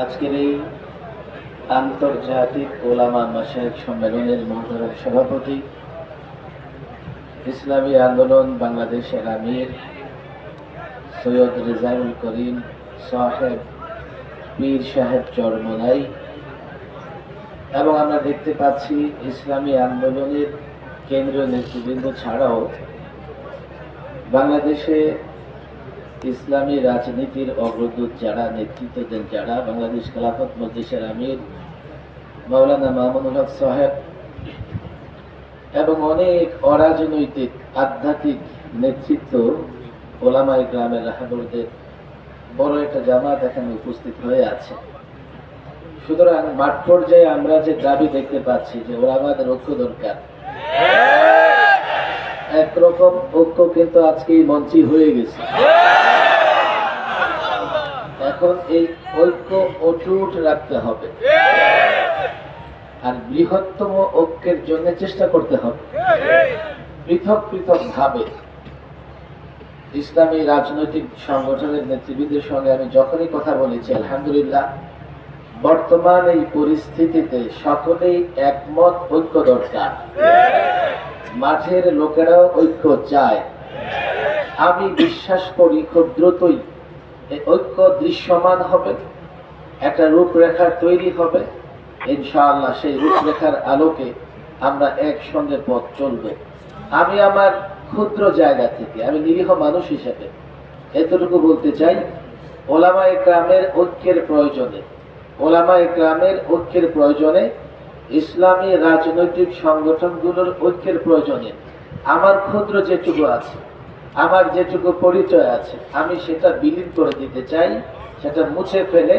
আজকের এই আন্তর্জাতিক ওলামা মাশায়েখ সম্মেলনের মহতারাম সভাপতি, ইসলামী আন্দোলন বাংলাদেশের আমির সৈয়দ রেজাউল করিম সাহেব, পীর সাহেব চরমোনাই, এবং আমরা দেখতে পাচ্ছি ইসলামী আন্দোলনের কেন্দ্রীয় নেতৃবৃন্দ ছাড়াও বাংলাদেশে ইসলামী রাজনীতির অগ্রদূত যারা, নেতৃত্ব দেন যারা, বাংলাদেশ খেলাফত মজলিসের আমির মাওলানা মামুনুল হক সাহেব এবং অনেক অরাজনৈতিক আধ্যাত্মিক নেতৃত্ব ওলামায়ে গ্রামের রাহাবরদের বড় একটা জামাত এখানে উপস্থিত হয়ে আছে। সুতরাং মাঠ পর্যায়ে আমরা যে দাবি দেখতে পাচ্ছি যে ওলামাদের ঐক্য দরকার, একরকম ঐক্য কিন্তু আজকে এই মঞ্চে হয়ে গেছে। এখন এই ঐক্য অটুট রাখতে হবে আর বৃহত্তম ঐক্যের জন্য চেষ্টা করতে হবে। পৃথক পৃথক ভাবে ইসলামী রাজনৈতিক সংগঠনের নেতৃবৃন্দের সঙ্গে আমি যখনই কথা বলেছি, আলহামদুলিল্লাহ, বর্তমান এই পরিস্থিতিতে সকলেই একমত, ঐক্য দরকার। মাঠের লোকেরাও ঐক্য চায়। আমি বিশ্বাস করি খুব দ্রুতই এই ঐক্য দৃশ্যমান হবে, একটা রূপরেখা তৈরি হবে। ইনশাআল্লাহ সেই রূপরেখার আলোকে আমরা একসঙ্গে পথ চলবে। আমি আমার ক্ষুদ্র জায়গা থেকে, আমি নিরীহ মানুষ হিসেবে এতটুকু বলতে চাই, ওলামায়ে কেরামের ঐক্যের প্রয়োজনে, ওলামায়ে কেরামের ঐক্যের প্রয়োজনে, ইসলামী রাজনৈতিক সংগঠনগুলোর ঐক্যের প্রয়োজনে আমার ক্ষুদ্র যেটুকু আছে, আমার যেটুকু পরিচয় আছে, আমি সেটা বিলীন করে দিতে চাই, সেটা মুছে ফেলে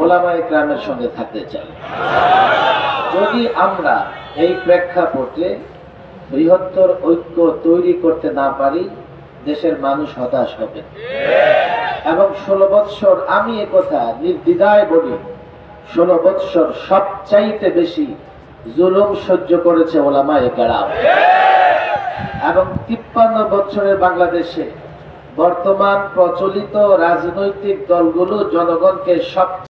ওলামায়ে কেরামের সঙ্গে থাকতে চাই। যদি আমরা এই প্রেক্ষাপটে বৃহত্তর ঐক্য তৈরি করতে না পারি, দেশের মানুষ হতাশ হবে। এবং 16 বৎসর, আমি একথা নির্দ্বিধায় বলি, 16 বৎসর সবচাইতে বেশি জুলুম সহ্য করেছে ওলামায়ে কেরাম। এবং 53 বছরের বাংলাদেশে বর্তমান প্রচলিত রাজনৈতিক দলগুলো জনগণকে সব